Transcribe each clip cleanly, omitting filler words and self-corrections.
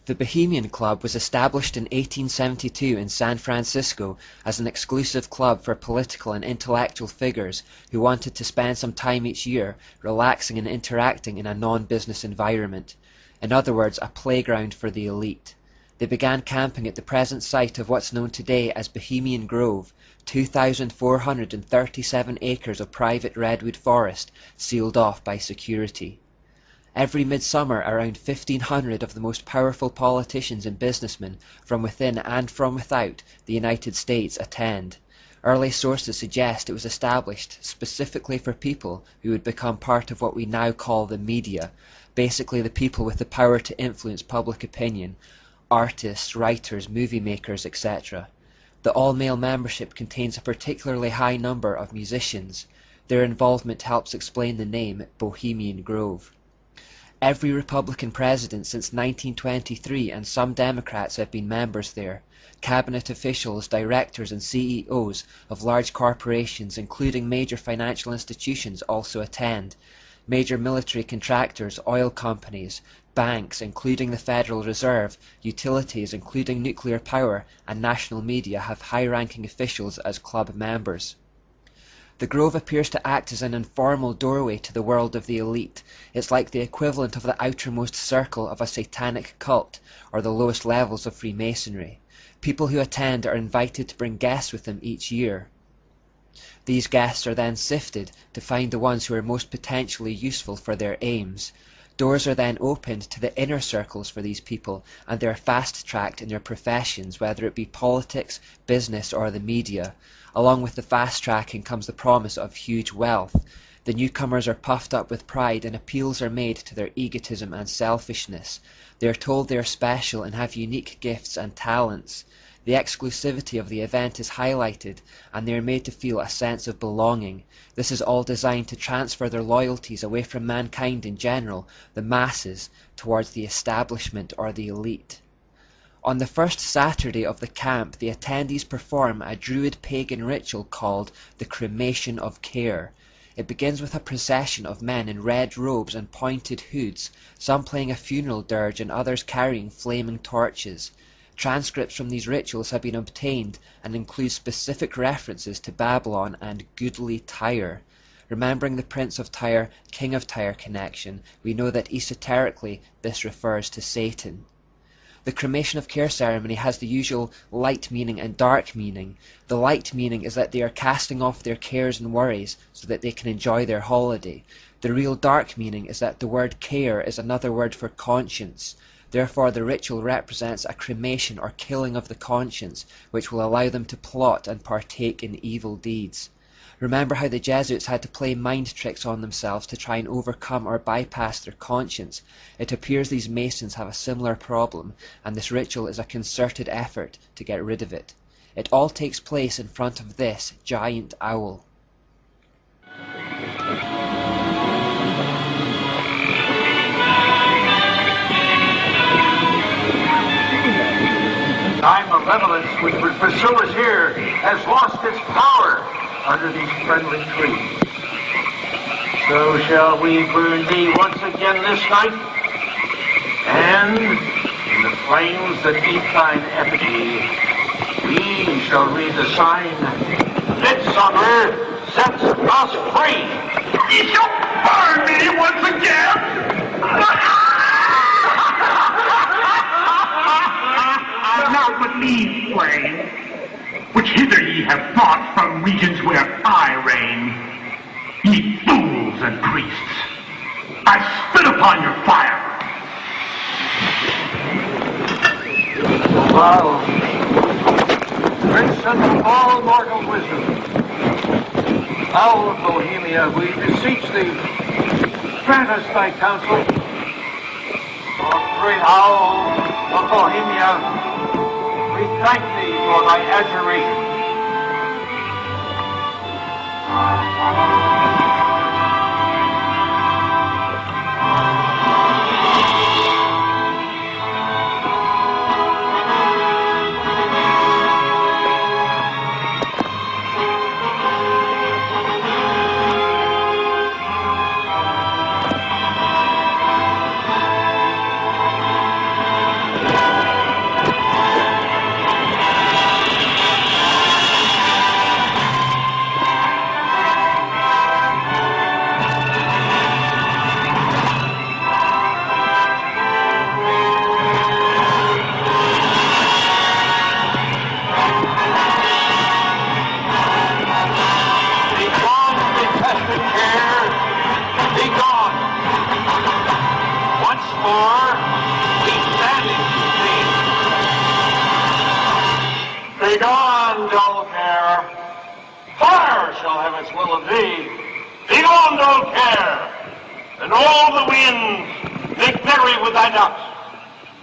The Bohemian Club was established in 1872 in San Francisco as an exclusive club for political and intellectual figures who wanted to spend some time each year relaxing and interacting in a non-business environment. In other words, a playground for the elite. They began camping at the present site of what's known today as Bohemian Grove, 2,437 acres of private redwood forest sealed off by security. Every midsummer, around 1,500 of the most powerful politicians and businessmen from within and from without the United States attend. Early sources suggest it was established specifically for people who would become part of what we now call the media, basically the people with the power to influence public opinion, artists, writers, movie makers, etc. The all-male membership contains a particularly high number of musicians. Their involvement helps explain the name Bohemian Grove. Every Republican president since 1923 and some Democrats have been members there. Cabinet officials, directors and CEOs of large corporations, including major financial institutions, also attend. Major military contractors, oil companies, banks, including the Federal Reserve, utilities, including nuclear power, and national media have high-ranking officials as club members. The Grove appears to act as an informal doorway to the world of the elite. It's like the equivalent of the outermost circle of a satanic cult, or the lowest levels of Freemasonry. People who attend are invited to bring guests with them each year. These guests are then sifted to find the ones who are most potentially useful for their aims. Doors are then opened to the inner circles for these people, and they are fast-tracked in their professions, whether it be politics, business, or the media. Along with the fast-tracking comes the promise of huge wealth. The newcomers are puffed up with pride, and appeals are made to their egotism and selfishness. They are told they are special and have unique gifts and talents. The exclusivity of the event is highlighted, and they are made to feel a sense of belonging. This is all designed to transfer their loyalties away from mankind in general, the masses, towards the establishment or the elite. On the first Saturday of the camp, the attendees perform a Druid pagan ritual called the Cremation of Care. It begins with a procession of men in red robes and pointed hoods, some playing a funeral dirge and others carrying flaming torches. Transcripts from these rituals have been obtained and include specific references to Babylon and goodly Tyre. Remembering the Prince of Tyre, King of Tyre connection, we know that esoterically this refers to Satan. The cremation of care ceremony has the usual light meaning and dark meaning. The light meaning is that they are casting off their cares and worries so that they can enjoy their holiday. The real dark meaning is that the word care is another word for conscience. Therefore the ritual represents a cremation or killing of the conscience, which will allow them to plot and partake in evil deeds. Remember how the Jesuits had to play mind tricks on themselves to try and overcome or bypass their conscience. It appears these Masons have a similar problem, and this ritual is a concerted effort to get rid of it. It all takes place in front of this giant owl. Time malevolence which would pursue us here has lost its power under these friendly trees. So shall we burn thee once again this night, and in the flames that eat thine effigy, we shall read the sign, Midsummer sets us free. Ye shall burn me once again. Not with me, flame, which hither ye have brought from regions where I reign. Ye fools and priests, I spit upon your fire. Wow. Prince of all mortal wisdom, Owl of Bohemia, we beseech thee, grant us thy counsel. O great Owl of Bohemia, we thank thee for thy adjuration. God's will of thee. Begone, old care, and all the winds make merry with thy doubts.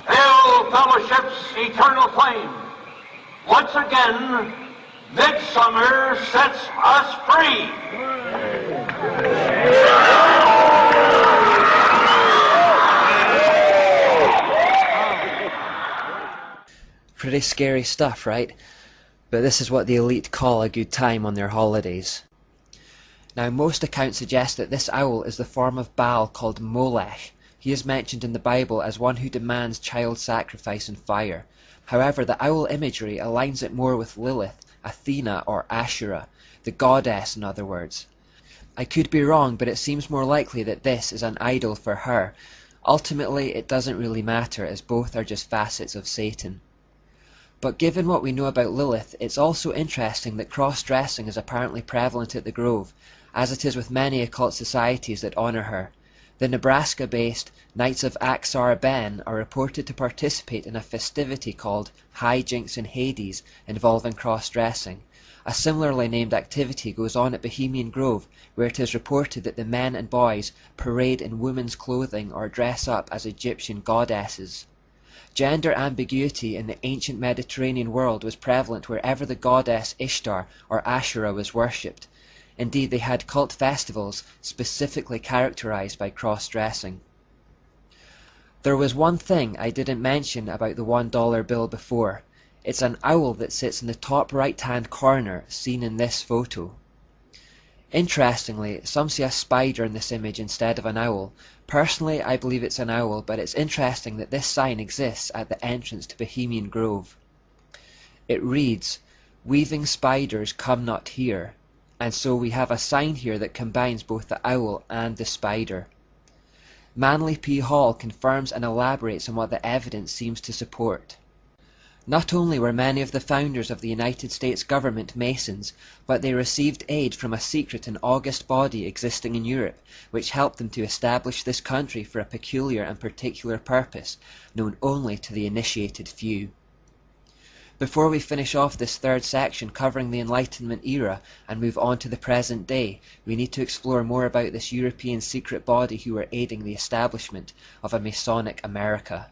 Hail, fellowship's eternal flame. Once again, midsummer sets us free. Pretty scary stuff, right? But this is what the elite call a good time on their holidays. Now, most accounts suggest that this owl is the form of Baal called Molech. He is mentioned in the Bible as one who demands child sacrifice and fire. However, the owl imagery aligns it more with Lilith, Athena, or Asherah, the goddess in other words. I could be wrong, but it seems more likely that this is an idol for her. Ultimately, it doesn't really matter, as both are just facets of Satan. But given what we know about Lilith, it's also interesting that cross-dressing is apparently prevalent at the Grove, as it is with many occult societies that honour her. The Nebraska-based Knights of Aksar Ben are reported to participate in a festivity called High Jinks in Hades involving cross-dressing. A similarly named activity goes on at Bohemian Grove, where it is reported that the men and boys parade in women's clothing or dress up as Egyptian goddesses. Gender ambiguity in the ancient Mediterranean world was prevalent wherever the goddess Ishtar or Asherah was worshipped. Indeed, they had cult festivals specifically characterized by cross-dressing. There was one thing I didn't mention about the $1 bill before. It's an owl that sits in the top right-hand corner, seen in this photo. Interestingly, some see a spider in this image instead of an owl. Personally, I believe it's an owl, but it's interesting that this sign exists at the entrance to Bohemian Grove. It reads, "Weaving spiders come not here." And so we have a sign here that combines both the owl and the spider. Manly P. Hall confirms and elaborates on what the evidence seems to support. Not only were many of the founders of the United States government Masons, but they received aid from a secret and august body existing in Europe, which helped them to establish this country for a peculiar and particular purpose, known only to the initiated few. Before we finish off this third section covering the Enlightenment era and move on to the present day, we need to explore more about this European secret body who were aiding the establishment of a Masonic America.